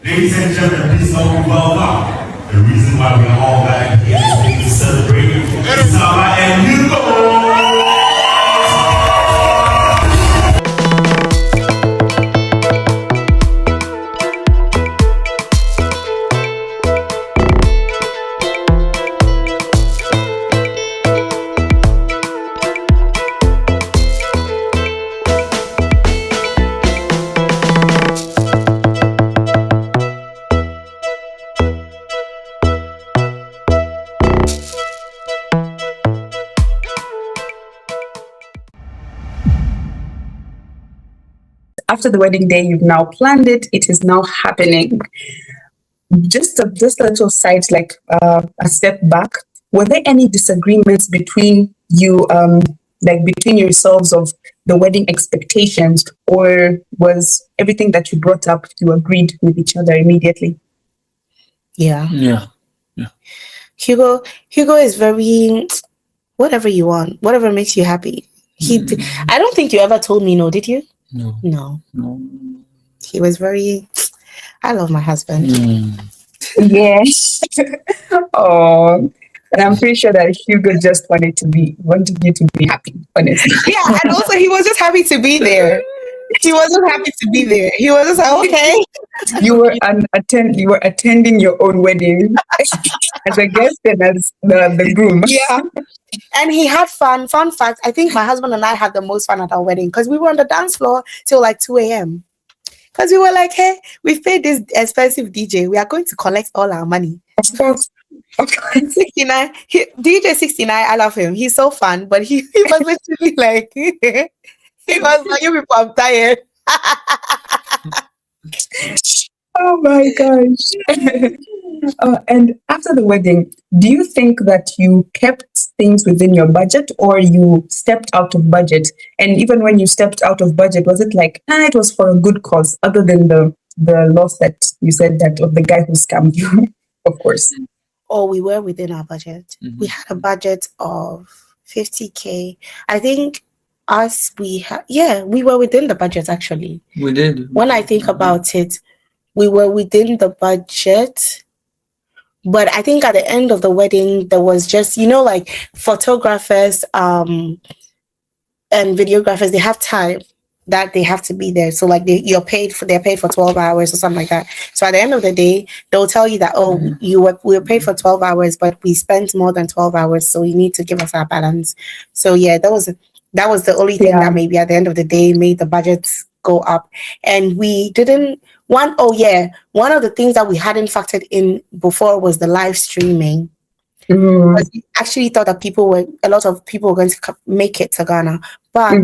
Ladies and gentlemen, please help me welcome the reason why we're all back here to celebrate Summer and Hugo. After the wedding day, you've now planned it. It is now happening. Just a little side, like a step back. Were there any disagreements between you, like between yourselves of the wedding expectations, or was everything that you brought up, you agreed with each other immediately? Yeah. Yeah. Hugo is very whatever you want, whatever makes you happy. I don't think you ever told me no, did you? No. He was very. I love my husband. Yes. Oh, and I'm pretty sure that Hugo just wanted you to be happy, honestly. Yeah, and also he was just happy to be there. He was just happy to be there. He was just like, okay. You were attending your own wedding as a guest and as the groom. Yeah. And he had fun. Fun fact, I think my husband and I had the most fun at our wedding because we were on the dance floor till like 2 a.m. Because we were like, hey, we've paid this expensive DJ. We are going to collect all our money. Of course. 69. DJ 69, I love him. He's so fun. But he was literally like, he was like, you people, I'm tired. Oh my gosh. And after the wedding, do you think that you kept things within your budget or you stepped out of budget? And even when you stepped out of budget, was it like, it was for a good cause, other than the loss that you said that of the guy who scammed you, of course? Oh, we were within our budget. Mm-hmm. We had a budget of 50K. I think we were within the budget, actually. We did. When I think about it, we were within the budget. But I think at the end of the wedding, there was just, like photographers and videographers, they have time that they have to be there. So like they're paid for 12 hours or something like that. So at the end of the day, they'll tell you that, we were paid for 12 hours, but we spent more than 12 hours. So you need to give us our balance. So yeah, that was the only thing that maybe at the end of the day made the budgets go up. And we didn't one of the things that we hadn't factored in before was the live streaming. Because we actually thought that a lot of people were going to make it to Ghana, but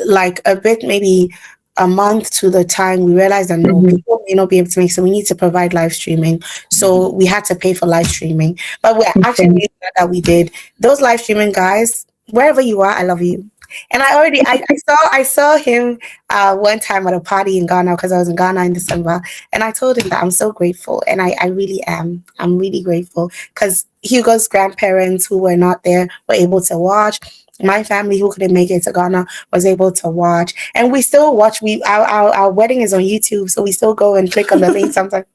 like a bit, maybe a month to the time, we realized that no, people may not be able to make, so we need to provide live streaming. So we had to pay for live streaming, but we're actually glad that we did. Those live streaming guys, wherever you are, I love you. And I saw him one time at a party in Ghana, because I was in Ghana in December, and I told him that I'm so grateful, and I really am. I'm really grateful because Hugo's grandparents who were not there were able to watch. My family who couldn't make it to Ghana was able to watch, and we still watch. Our wedding is on YouTube, so we still go and click on the link sometimes.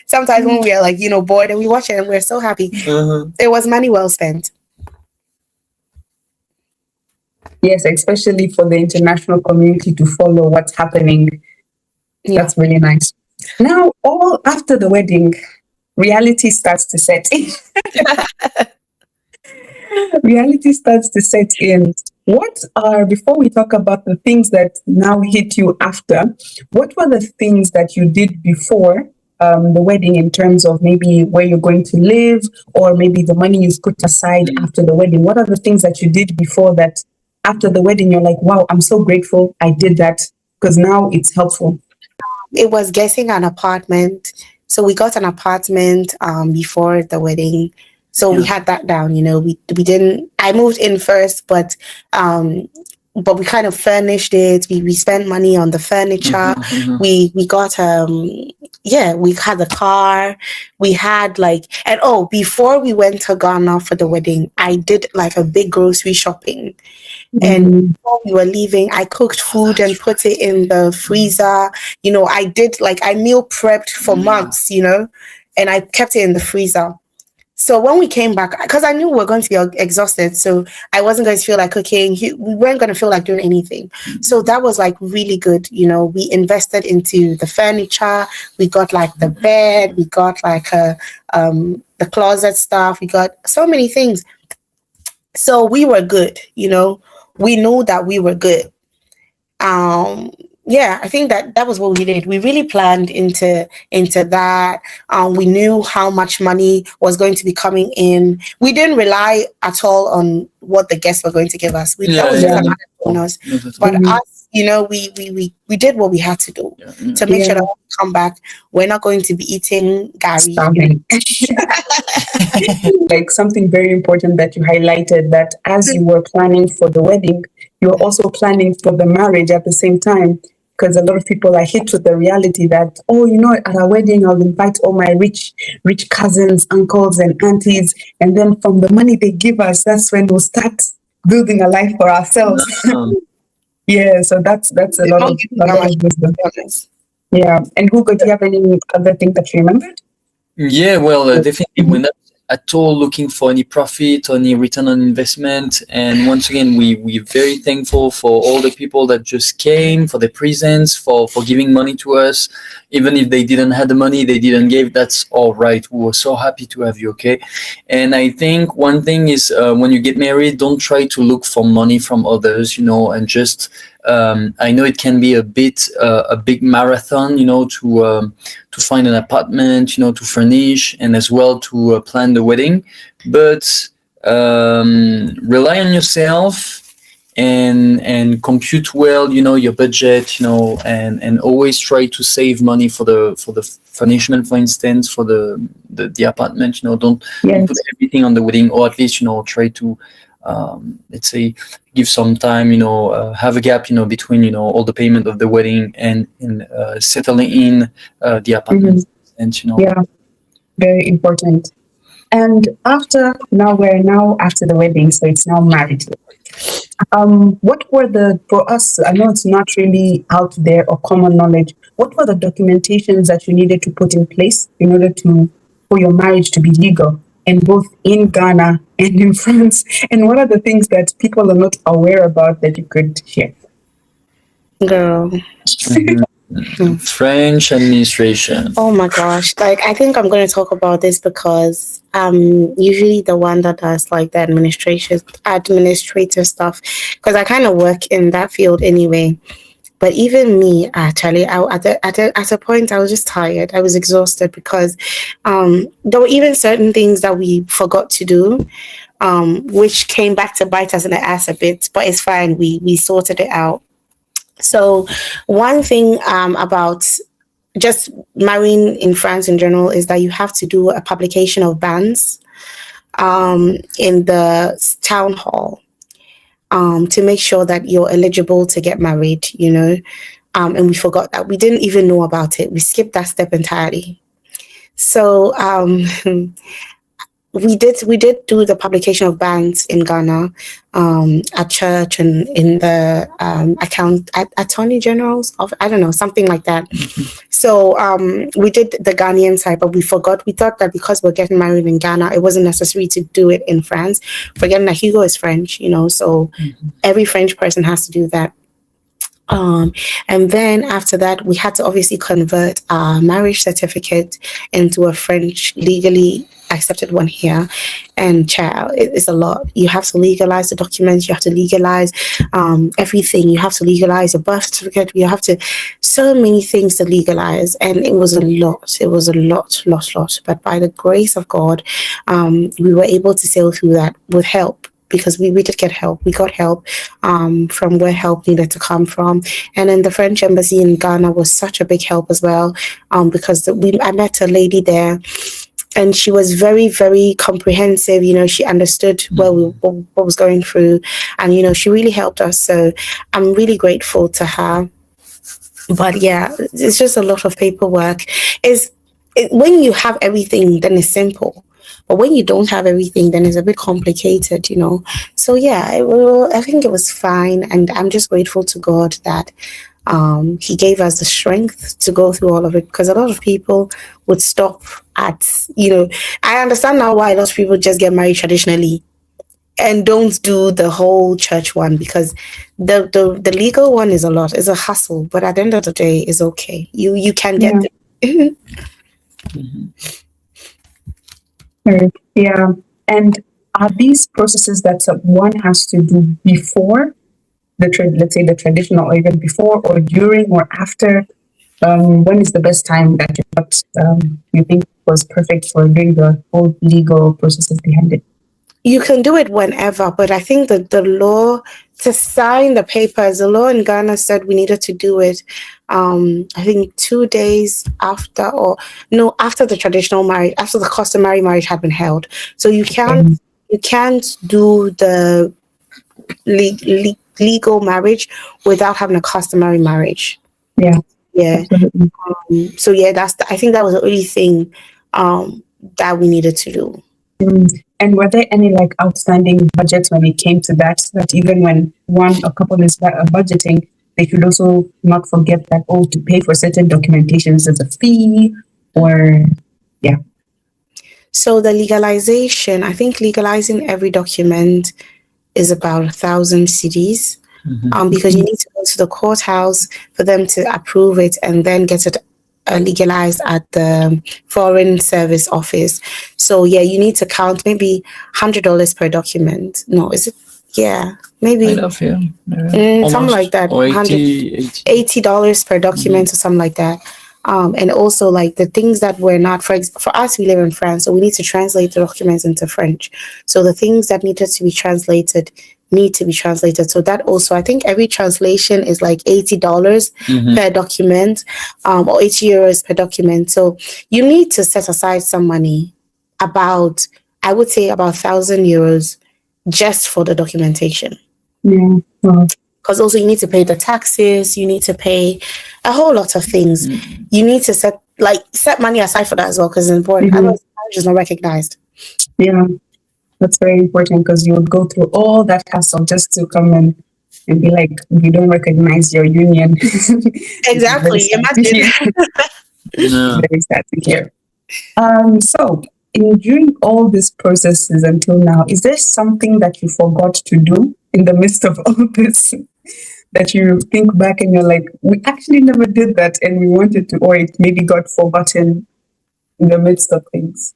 Sometimes when we are like bored, and we watch it, and we're so happy. It was money well spent. Yes, especially for the international community to follow what's happening. Yeah. That's really nice. Now, all after the wedding, reality starts to set in. Reality starts to set in. Before we talk about the things that now hit you after, what were the things that you did before the wedding, in terms of maybe where you're going to live, or maybe the money you've put aside after the wedding? What are the things that you did before that? After the wedding, you're like, wow, I'm so grateful I did that, because now it's helpful. It was getting an apartment. So we got an apartment before the wedding. So we had that down, we didn't, I moved in first, but we kind of furnished it. We spent money on the furniture. We got yeah, we had a car, we had like, and before we went to Ghana for the wedding, I did like a big grocery shopping. And before we were leaving, I cooked food and put it in the freezer. You know, I did like, I meal prepped for months, you know, and I kept it in the freezer. So when we came back, because I knew we were going to be exhausted, so I wasn't going to feel like cooking. We weren't going to feel like doing anything. So that was like really good. You know, we invested into the furniture. We got like the bed. We got like the closet stuff. We got so many things. So we were good. You know, we knew that we were good. Yeah, I think that was what we did. We really planned into that. We knew how much money was going to be coming in. We didn't rely at all on what the guests were going to give us. That was just an added bonus. But us, you know, we did what we had to do to make sure that when we come back, we're not going to be eating gari. Like something very important that you highlighted, that as you were planning for the wedding, you were also planning for the marriage at the same time. Because a lot of people are hit with the reality that, oh, you know, at our wedding, I'll invite all my rich cousins, uncles, and aunties. And then from the money they give us, that's when we'll start building a life for ourselves. Yeah, so that's a lot of wisdom. Yeah. And Hugo, do you have any other thing that you remembered? Yeah, well, definitely we're not at all looking for any profit or any return on investment. And once again, we're very thankful for all the people that just came, for the presents, for giving money to us. Even if they didn't have the money, they didn't give, that's all right. We were so happy to have you, okay? And I think one thing is when you get married, don't try to look for money from others, you know, and just I know it can be a big marathon, you know, to find an apartment, you know, to furnish, and as well to plan the wedding. But rely on yourself and compute well, you know, your budget, you know, and always try to save money for the furnishment, for instance, for the apartment. You know, don't put everything on the wedding, or at least, you know, try to let's say give some time, you know, have a gap, you know, between, you know, all the payment of the wedding and settling in the apartment. And, you know, very important. And after the wedding, so it's now marriage. What were for us, I know it's not really out there or common knowledge, what were the documentations that you needed to put in place in order for your marriage to be legal, and both in Ghana and in France? And what are the things that people are not aware about that you could share? Girl. French administration. Oh my gosh. Like, I think I'm going to talk about this because I'm usually the one that does like the administrative stuff, because I kind of work in that field anyway. But even me, actually, at a point, I was just tired. I was exhausted because there were even certain things that we forgot to do, which came back to bite us in the ass a bit. But it's fine. We sorted it out. So one thing about just marrying in France in general is that you have to do a publication of bans in the town hall. To make sure that you're eligible to get married, you know, and we forgot that. We didn't even know about it. We skipped that step entirely. So we did do the publication of bans in Ghana, at church and in the attorney general's office, I don't know, something like that. So we did the Ghanaian side, but we forgot. We thought that because we're getting married in Ghana, it wasn't necessary to do it in France. Forgetting that Hugo is French, you know, so every French person has to do that. And then after that, we had to obviously convert our marriage certificate into a French legally accepted one here. And child, it's a lot. You have to legalize the documents. You have to legalize everything. You have to legalize your birth certificate. You have to, so many things to legalize. And it was a lot. It was a lot. But by the grace of God, we were able to sail through that with help. Because we did get help. We got help from where help needed to come from. And then the French embassy in Ghana was such a big help as well, because I met a lady there, and she was very, very comprehensive. You know, she understood what was going through, and, you know, she really helped us. So I'm really grateful to her. But yeah, it's just a lot of paperwork. When you have everything, then it's simple. But when you don't have everything, then it's a bit complicated, you know. So yeah, I think it was fine, and I'm just grateful to God that he gave us the strength to go through all of it, because a lot of people would stop at, you know, I understand now why a lot of people just get married traditionally and don't do the whole church one, because the legal one is a lot, it's a hassle, but at the end of the day it's okay. You can get there. Yeah. And are these processes that one has to do before let's say the traditional, or even before or during or after? When is the best time that you think was perfect for doing the whole legal processes behind it? You can do it whenever, but I think that the law to sign the papers, the law in Ghana said we needed to do it, I think 2 days after, or no, after the traditional marriage, after the customary marriage had been held. So you can't do the legal marriage without having a customary marriage. Yeah. So yeah, I think that was the only thing that we needed to do. And were there any like outstanding budgets when it came to that? That even when a couple is budgeting, they should also not forget that to pay for certain documentations as a fee, or yeah. So the legalization, I think legalizing every document is about 1,000 cedis, because you need to go to the courthouse for them to approve it and then get it legalized at the Foreign Service Office. So yeah, you need to count maybe $100 per document. No, is it? Yeah, maybe something like that. Or $80 per document or something like that. And also like the things that were not, for us, we live in France, so we need to translate the documents into French. So the things that needed to be translated need to be translated. So that also, I think every translation is like $80 per document, or €80 per document. So you need to set aside some money, I would say about €1,000 just for the documentation. Yeah. Because also you need to pay the taxes, you need to pay a whole lot of things. You need to set money aside for that as well, because it's important. Otherwise, marriage is not recognized. Yeah, that's very important, because you would go through all that hassle just to come and be like, we don't recognize your union. Exactly. Imagine. Very sad to hear. So during all these processes until now, is there something that you forgot to do in the midst of all this, that you think back and you're like, we actually never did that and we wanted to, or it maybe got forgotten in the midst of things?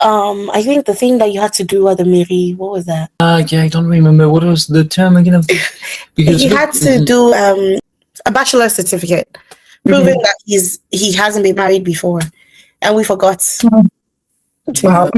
I think the thing that you had to do at the mairie, what was that? Yeah, I don't remember. What was the term again of this? Because he had to do a bachelor certificate proving that he hasn't been married before, and we forgot. Wow.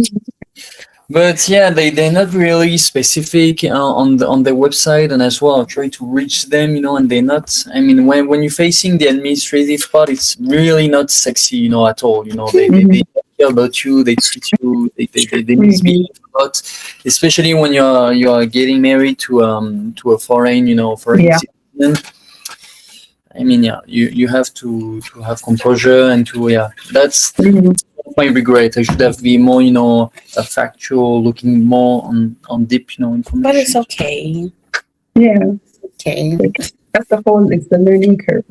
But yeah, they're not really specific on their website, and as well try to reach them, and they're not. I mean, when you're facing the administrative part, it's really not sexy, at all. They care about you, they treat you, they misbehave a lot, especially when you're getting married to a foreign citizen. I mean, yeah, you have to have composure and that's my regret. I should have been more, factual, looking more on deep, information. But it's okay. Yeah. Okay. That's it's the learning curve.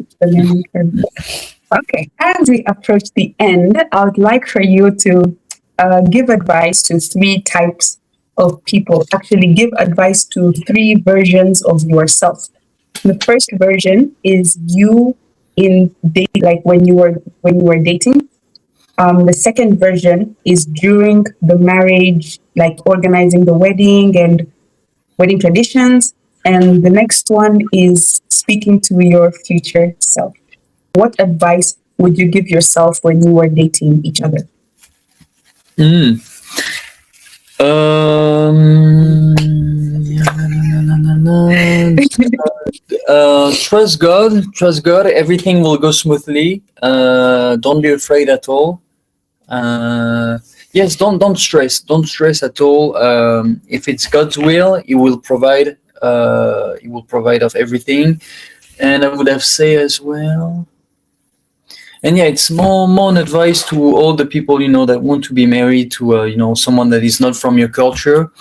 Okay. As we approach the end, I would like for you to give advice to 3 types of people. Actually, give advice to 3 versions of yourself. The first version is you in date, like when you were dating. The second version is during the marriage, like organizing the wedding and wedding traditions. And the next one is speaking to your future self. What advice would you give yourself when you were dating each other? Trust God, everything will go smoothly. Don't be afraid at all. Yes, don't stress at all. If it's God's will, he will provide of everything. And I would have say as well. And yeah, it's more an advice to all the people, that want to be married to, someone that is not from your culture.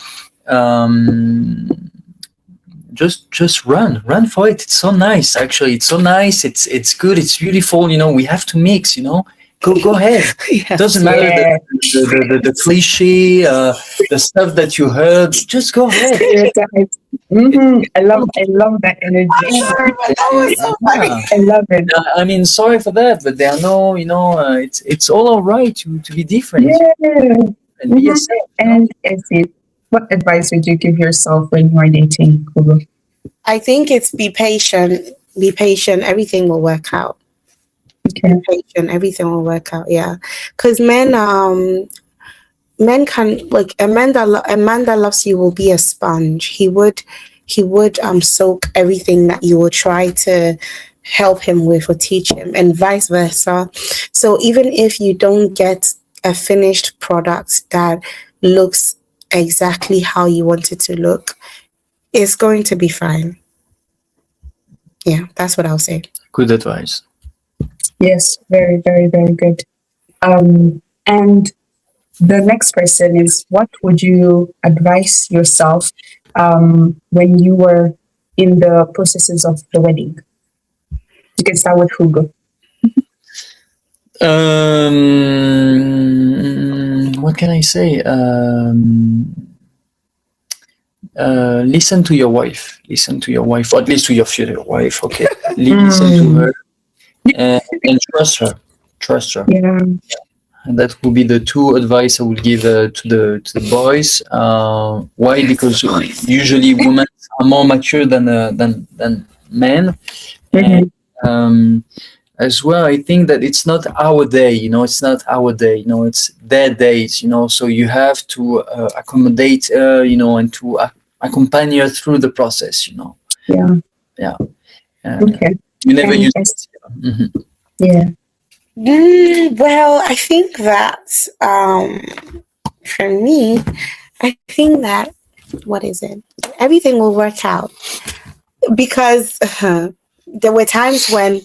Just run for it. It's so nice, actually. It's so nice. It's good. It's beautiful. We have to mix. Go ahead. Yes. Doesn't matter the cliche, the stuff that you heard. Just go ahead. I love that energy. That was so funny. I love it. I mean, sorry for that, but there are no, it's all right to be different and be yourself. And Essy, what advice would you give yourself when you are dating, Hugo? I think it's be patient. Be patient. Everything will work out. Okay. Be patient. Everything will work out. Yeah, because men can, like, a man that loves you will be a sponge. He would soak everything that you will try to help him with or teach him, and vice versa. So even if you don't get a finished product that looks exactly how you want it to look, it's going to be fine. Yeah, that's what I'll say. Good advice. Yes, very, very, very good. And the next question is, what would you advise yourself when you were in the processes of the wedding? You can start with Hugo. What can I say? Listen to your wife. Listen to your wife, or at least to your future wife. Okay, listen to her and trust her. Trust her. Yeah. And that would be the two advice I would give to the boys. Why? Because usually women are more mature than men. And, as well, I think that it's not our day. It's not our day. It's their days. So you have to accommodate her. And to accompany her through the process. Yeah. Yeah. Okay. You never And use. Mm-hmm. Yeah. Well, I think that for me, I think that, what is it? Everything will work out, because there were times when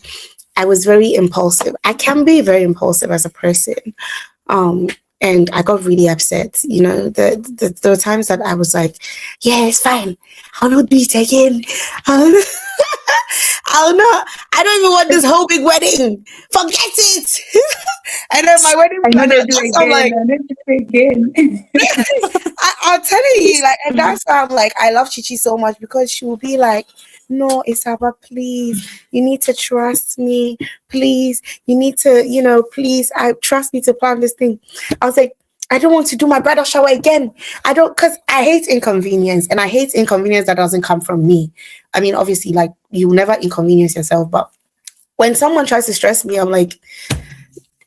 I was very impulsive. I can be very impulsive as a person. And I got really upset. There were times that I was like, yeah, it's fine. I'll not do it again. I don't even want this whole big wedding. Forget it. And then my wedding planner, I'm like, I'm telling you, like, and that's why I'm like, I love Chichi so much, because she will be like, no, Isaba, please, you need to trust me. Please, you need to, please, trust me to plan this thing. I was like, I don't want to do my bridal shower again. Because I hate inconvenience, and I hate inconvenience that doesn't come from me. I mean, obviously, like, you never inconvenience yourself, but when someone tries to stress me, I'm like,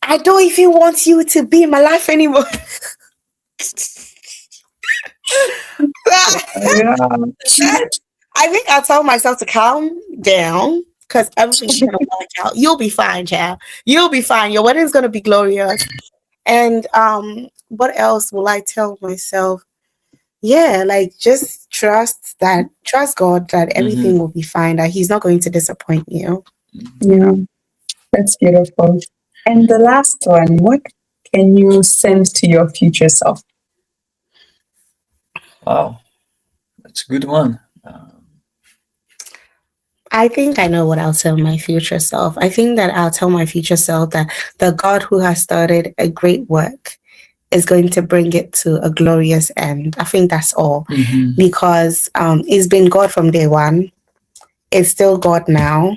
I don't even want you to be in my life anymore. I think I tell myself to calm down, because everything's gonna work out. You'll be fine, child. You'll be fine. Your wedding's gonna be glorious. And what else will I tell myself? Yeah, like, just trust God that everything will be fine, that He's not going to disappoint you. Yeah, that's beautiful. And the last one, what can you send to your future self? Wow, that's a good one. I think I know what I'll tell my future self. I think that I'll tell my future self that the God who has started a great work is going to bring it to a glorious end. I think that's all. Because it's been God from day one. It's still God now.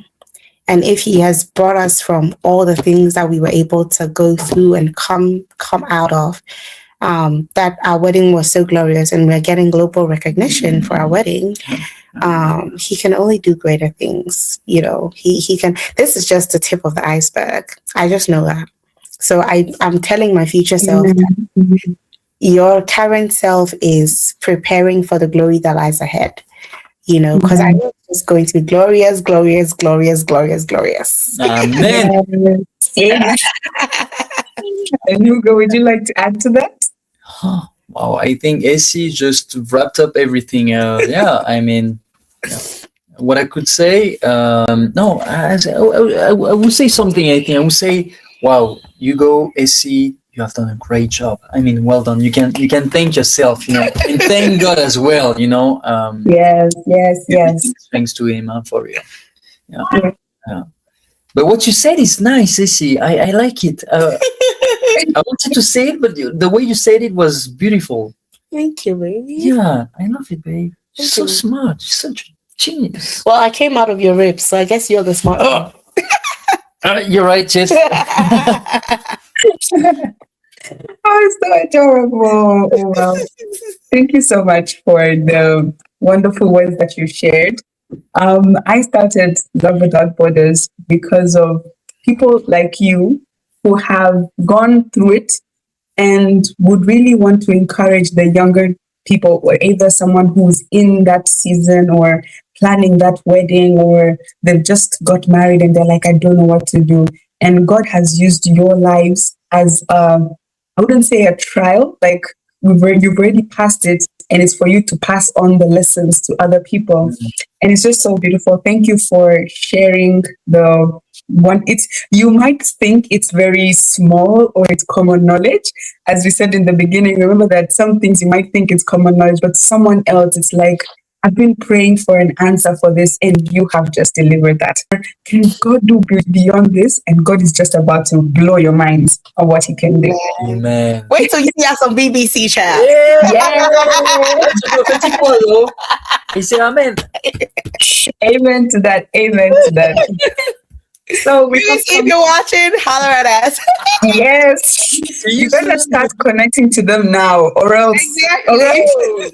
And if He has brought us from all the things that we were able to go through and come out of, that our wedding was so glorious and we're getting global recognition for our wedding, He can only do greater things. He can. This is just the tip of the iceberg. I just know that. So I'm telling my future self that your current self is preparing for the glory that lies ahead. Because I know it's going to be glorious, glorious, glorious, glorious, glorious. Amen. And Hugo, would you like to add to that? Wow, I think Essy just wrapped up everything. Yeah, I mean, what I could say, no, I would say something. I think I would say, wow, Hugo, Essy, you have done a great job. I mean, well done. You can thank yourself, and thank God as well. Yes, yes, yes. Thanks to him, for real. Yeah. Yeah. Yeah. But what you said is nice, Essy. I like it. I wanted to say it, but the way you said it was beautiful. Thank you, baby. Yeah, I love it, babe. You're Thank so you. smart. You're such a genius. Well, I came out of your ribs, so I guess you're the smart one. You're right, Jess. Oh, it's so adorable. Oh, wow. Thank you so much for the wonderful words that you shared. I started Love Without Borders because of people like you who have gone through it and would really want to encourage the younger people, or either someone who's in that season or planning that wedding, or they've just got married and they're like, I don't know what to do. And God has used your lives as I wouldn't say a trial, like you've already passed it, and it's for you to pass on the lessons to other people. And it's just so beautiful. Thank you for sharing the one. You might think it's very small or it's common knowledge. As we said in the beginning, remember that some things you might think it's common knowledge, but to someone else, it's like, I've been praying for an answer for this, and you have just delivered that. Can God do beyond this? And God is just about to blow your minds on what He can do. Amen. Wait till you see us on BBC, chat. He said, Amen. Amen to that. Amen to that. So we Please, if you're watching, holler at us. Yes, you better start connecting to them now, or else. Exactly. Or else